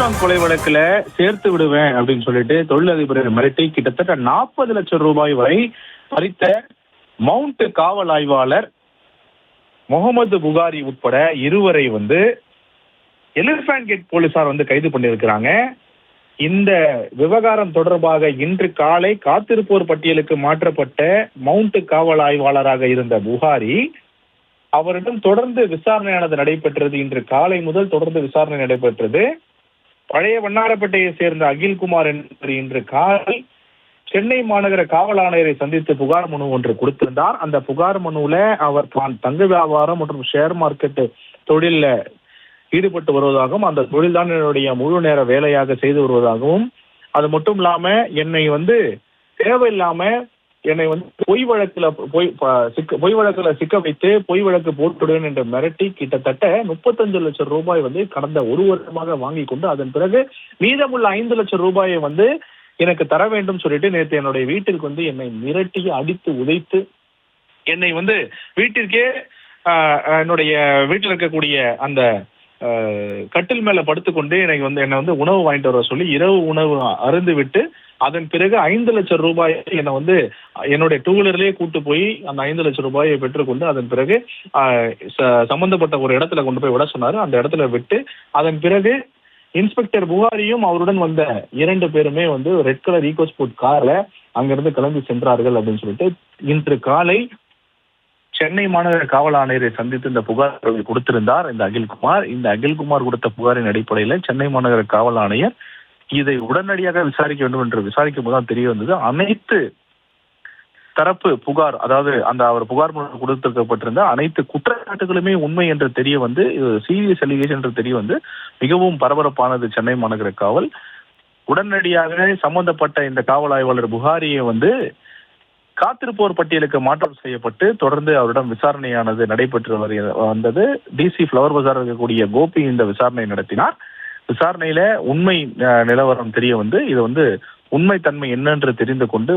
Armstrong கொலை வழக்குல சேர்த்து விடுவேன் அப்படின்னு சொல்லிட்டு தொழிலதிபரை மிரட்டி கிட்டத்தட்ட 40 லட்சம் ரூபாய் வரை பறித்த மவுண்ட் காவல் ஆய்வாளர் முகமது புகாரி உட்பட இருவரை எலிஃபண்ட் கேட் போலீசார் கைது பண்ணியிருக்கிறாங்க. இந்த விவகாரம் தொடர்பாக இன்று காலை காத்திருப்போர் பட்டியலுக்கு மாற்றப்பட்ட மவுண்ட் காவல் ஆய்வாளராக இருந்த புகாரி அவரிடம் தொடர்ந்து விசாரணையானது நடைபெற்றது. இன்று காலை முதல் தொடர்ந்து விசாரணை நடைபெற்றது. பழைய வண்ணாரப்பேட்டையை சேர்ந்த அகில்குமார் என்பவர் இன்று காலை சென்னை மாநகர காவல் ஆணையரை சந்தித்து புகார் மனு ஒன்று கொடுத்திருந்தார். அந்த புகார் மனுவில் அவர் தான் தங்க வியாபாரம் மற்றும் ஷேர் மார்க்கெட் தொழிலில் ஈடுபட்டு வருவதாகவும், அந்த தொழில் தான் என்னுடைய முழு நேர வேலையாக செய்து வருவதாகவும், அது மட்டும் இல்லாம என்னை தேவையில்லாம என்னை பொய் வழக்குல சிக்க வைத்து பொய் வழக்கு போட்டுடுவேன் என்று மிரட்டி கிட்டத்தட்ட 35 லட்சம் ரூபாய் கடந்த ஒரு வருடமாக வாங்கி கொண்டு அதன் பிறகு மீதமுள்ள 5 லட்சம் ரூபாயை எனக்கு தர வேண்டும் சொல்லிட்டு நேற்று என்னுடைய வீட்டிற்கு என்னை மிரட்டி அடித்து உதைத்து என்னை வீட்டிற்கே என்னுடைய வீட்டில் இருக்கக்கூடிய அந்த கட்டில் மேல படுத்துக்கொண்டு எனக்கு என்னை உணவு வாங்கிட்டு வர சொல்லி இரவு உணவு அருந்து விட்டு அதன் பிறகு 5 லட்சம் ரூபாயை என்னை என்னுடைய டூ வீலர்லேயே கூட்டு போய் அந்த 5 லட்சம் ரூபாயை பெற்றுக்கொண்டு அதன் பிறகு சம்பந்தப்பட்ட ஒரு இடத்துல கொண்டு போய் விட சொன்னாரு. அந்த இடத்துல விட்டு அதன் பிறகு இன்ஸ்பெக்டர் புகாரியும் அவருடன் வந்த 2 பேருமே ரெட் கலர் ஈகோ ஸ்போர்ட் கார்ல அங்கிருந்து கிளம்பி சென்றார்கள் அப்படின்னு சொல்லிட்டு இன்று காலை சென்னை மாநகர காவல் ஆணையரை சந்தித்து இந்த புகார் கொடுத்திருந்தார் இந்த அகில்குமார். இந்த அகில்குமார் கொடுத்த புகாரின் அடிப்படையில் சென்னை மாநகர காவல் ஆணையர் இதை உடனடியாக விசாரிக்க வேண்டும் என்று விசாரிக்கும் போதுதான் தெரிய வந்தது. அனைத்து தரப்பு புகார், அதாவது அந்த அவர் புகார் கொடுத்திருக்கப்பட்டிருந்த அனைத்து குற்றச்சாட்டுகளுமே உண்மை என்று தெரிய சீரியஸ் அலிகேஷன் என்று தெரிய மிகவும் பரபரப்பானது சென்னை மாநகர காவல். உடனடியாக சம்பந்தப்பட்ட இந்த காவல் ஆய்வாளர் புகாரியை காத்திருப்போர் பட்டியலுக்கு மாற்றம் செய்யப்பட்டு தொடர்ந்து அவரிடம் விசாரணையானது நடைபெற்று வந்தது. டிசி ஃப்ளவர் பஜார் இருக்கக்கூடிய கோபி இந்த விசாரணை நடத்தினார். விசாரணையில உண்மை நிலவரம் தெரிய இது உண்மை தன்மை என்னென்று தெரிந்து கொண்டு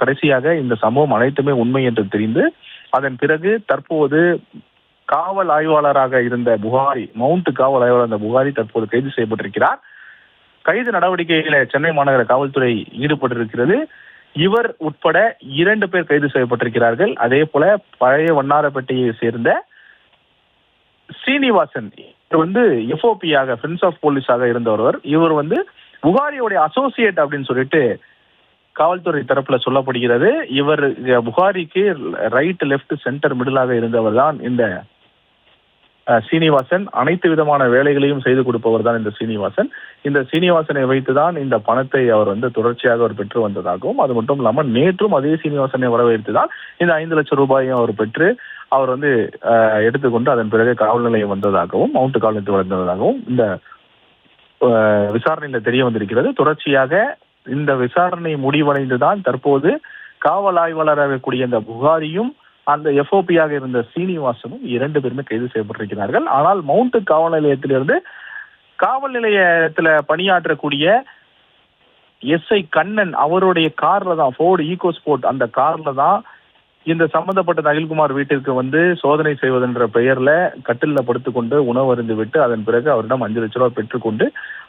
கடைசியாக இந்த சம்பவம் அனைத்துமே உண்மை என்று தெரிந்து அதன் பிறகு தற்போது காவல் ஆய்வாளராக இருந்த புகாரி, மவுண்ட் காவல் ஆய்வாளர் இருந்த புகாரி தற்போது கைது செய்யப்பட்டிருக்கிறார். கைது நடவடிக்கையில சென்னை மாநகர காவல்துறை ஈடுபட்டிருக்கிறது. இவர் உட்பட 2 பேர் கைது செய்யப்பட்டிருக்கிறார்கள். அதே போல பழைய வண்ணாரப்பேட்டையை சேர்ந்த ஸ்ரீனிவாசன் எஃப்ஓபியாக ஃப்ரெண்ட்ஸ் ஆஃப் போலீஸாக இருந்தவர். இவர் புகாரியோடைய அசோசியேட் அப்படின்னு சொல்லிட்டு காவல்துறை தரப்புல சொல்லப்படுகிறது. இவர் புகாரிக்கு ரைட் லெஃப்ட் சென்டர் மிடிலாக இருந்தவர் தான் இந்த சீனிவாசன். அனைத்து விதமான வேலைகளையும் செய்து கொடுப்பவர் தான் இந்த சீனிவாசன். இந்த சீனிவாசனை வைத்துதான் இந்த பணத்தை அவர் தொடர்ச்சியாக அவர் பெற்று வந்ததாகவும், அது மட்டும் இல்லாமல் நேற்றும் அதே சீனிவாசனை வரவேற்றுதான் இந்த 5 லட்சம் ரூபாயும் அவர் பெற்று அவர் எடுத்துக்கொண்டு அதன் பிறகு காவல் நிலையம் வந்ததாகவும், மவுண்ட் காவல் நிலையத்தில் வந்ததாகவும் இந்த விசாரணையில தெரிய வந்திருக்கிறது. தொடர்ச்சியாக இந்த விசாரணை முடிவடைந்துதான் தற்போது காவல் ஆய்வாளராக கூடிய இந்த புகாரியும் அந்த எஃப்ஓபியாக இருந்த சீனிவாசனும் 2 பேருமே கைது செய்யப்பட்டிருக்கிறார்கள். ஆனால் மவுண்ட் காவல் நிலையத்திலிருந்து காவல் நிலையத்துல பணியாற்றக்கூடிய எஸ்ஐ கண்ணன் அவருடைய கார்ல தான், ஃபோர்டு ஈகோ ஸ்போர்ட் அந்த கார்ல தான் இந்த சம்பந்தப்பட்ட அகில்குமார் வீட்டிற்கு சோதனை செய்வதென்ற பெயர்ல கட்டில்ல படுத்துக்கொண்டு உணவு அருந்து விட்டு அதன் பிறகு அவரிடம் 5 லட்சம் ரூபாய் பெற்றுக்கொண்டு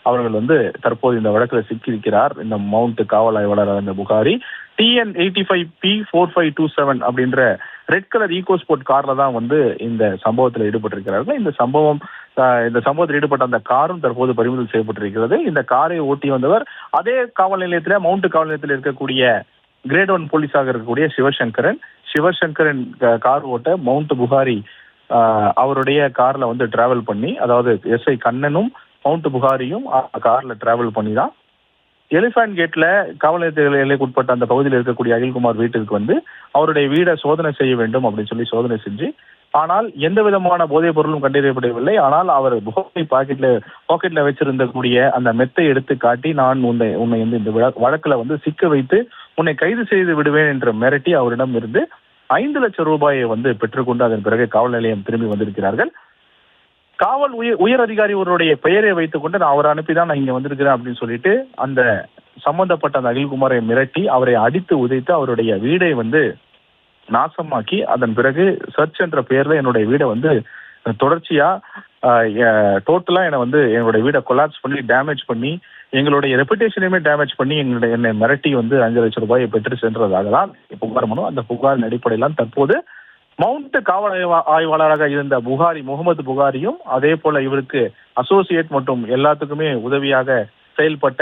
அவர்கள் தற்போது இந்த வழக்கில் சிக்கியிருக்கிறார். இந்த மவுண்ட் காவல் ஆய்வாளர் அந்த புகாரி TN 85P4527 அப்படின்ற ரெட் கலர் ஈகோ ஸ்போர்ட் கார்ல தான் இந்த சம்பவத்தில் ஈடுபட்டிருக்கிறார்கள். இந்த சம்பவத்தில் ஈடுபட்ட அந்த காரும் தற்போது பறிமுதல் செய்யப்பட்டிருக்கிறது. இந்த காரை ஓட்டி வந்தவர் அதே காவல் நிலையத்தில், மவுண்ட் காவல் நிலையத்தில் இருக்கக்கூடிய கிரேட் 1 போலீஸாக இருக்கக்கூடிய சிவசங்கரன் கார் ஓட்ட மவுண்ட் புகாரி அவருடைய கார்ல டிராவல் பண்ணி, அதாவது எஸ்ஐ கண்ணனும் மவுண்ட் புகாரியும் கார்ல டிராவல் பண்ணி தான் எலிஃபண்ட் கேட்ல காவல் நிலைய எல்லைக்கு உட்பட்ட அந்த பகுதியில் இருக்கக்கூடிய அகில்குமார் வீட்டிற்கு அவருடைய வீடை சோதனை செய்ய வேண்டும் அப்படின்னு சொல்லி சோதனை செஞ்சு, ஆனால் எந்த விதமான போதைப் பொருளும் கண்டறியப்படவில்லை. ஆனால் அவர் புகாரி பாக்கெட்ல வச்சிருந்தக்கூடிய அந்த மெத்தை எடுத்து காட்டி, நான் உன்னை இந்த வழக்குல சிக்க வைத்து உன்னை கைது செய்து விடுவேன் என்று மிரட்டி அவரிடம் இருந்து 5 லட்சம் ரூபாயை பெற்றுக்கொண்டு அதன் பிறகு காவல் நிலையம் திரும்பி வந்திருக்கிறார்கள். காவல் உயர் அதிகாரி ஒருவருடைய பெயரை வைத்துக் கொண்டு நான் அவரை அனுப்பிதான் நான் இங்க வந்திருக்கிறேன் அப்படின்னு சொல்லிட்டு அந்த சம்பந்தப்பட்ட அந்த அகில்குமாரை மிரட்டி அவரை அடித்து உதைத்து அவருடைய வீடை நாசமாக்கி அதன் பிறகு சர்ச் என்ற பெயர்ல என்னுடைய வீடை தொடர்ச்சியா டோட்டலா என்னை வந்து என்னோட வீடை கொலாப்ஸ் பண்ணி டேமேஜ் பண்ணி எங்களுடைய ரெப்புடேஷனையுமே டேமேஜ் பண்ணி என்னை மிரட்டி வந்து 5 லட்சம் ரூபாயை பெற்று சென்றதாக தான் புகார் மனு. அந்த புகாரின் அடிப்படையில் தற்போது மவுண்ட் காவல் ஆய்வாளராக இருந்த முகமது புகாரியும் அதே போல இவருக்கு அசோசியேட் மற்றும் எல்லாத்துக்குமே உதவியாக செயல்பட்ட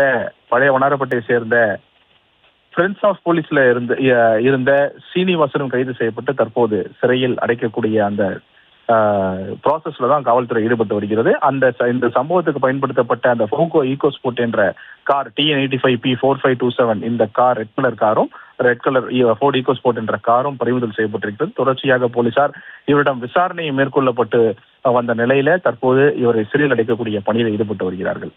பழைய வண்ணாரப்பேட்டையை சேர்ந்த ஃப்ரெண்ட்ஸ் ஆஃப் போலீஸ்ல இருந்த சீனிவாசனும் கைது செய்யப்பட்டு தற்போது சிறையில் அடைக்கக்கூடிய அந்த ப்ராசஸ்ல தான் காவல்துறை ஈடுபட்டு வருகிறது. இந்த சம்பவத்துக்கு பயன்படுத்தப்பட்ட அந்த ஃபோகோ ஈகோ ஸ்போர்ட் என்ற கார் TN85P4527 இந்த car red colour Ford EcoSport என்ற காரும் பறிமுதல் செய்யப்பட்டிருக்கிறது. தொடர்ச்சியாக போலீசார் இவரிடம் விசாரணை மேற்கொள்ளப்பட்டு வந்த நிலையில தற்போது இவரை சிறையில் அடைக்கக்கூடிய பணியில் ஈடுபட்டு வருகிறார்கள்.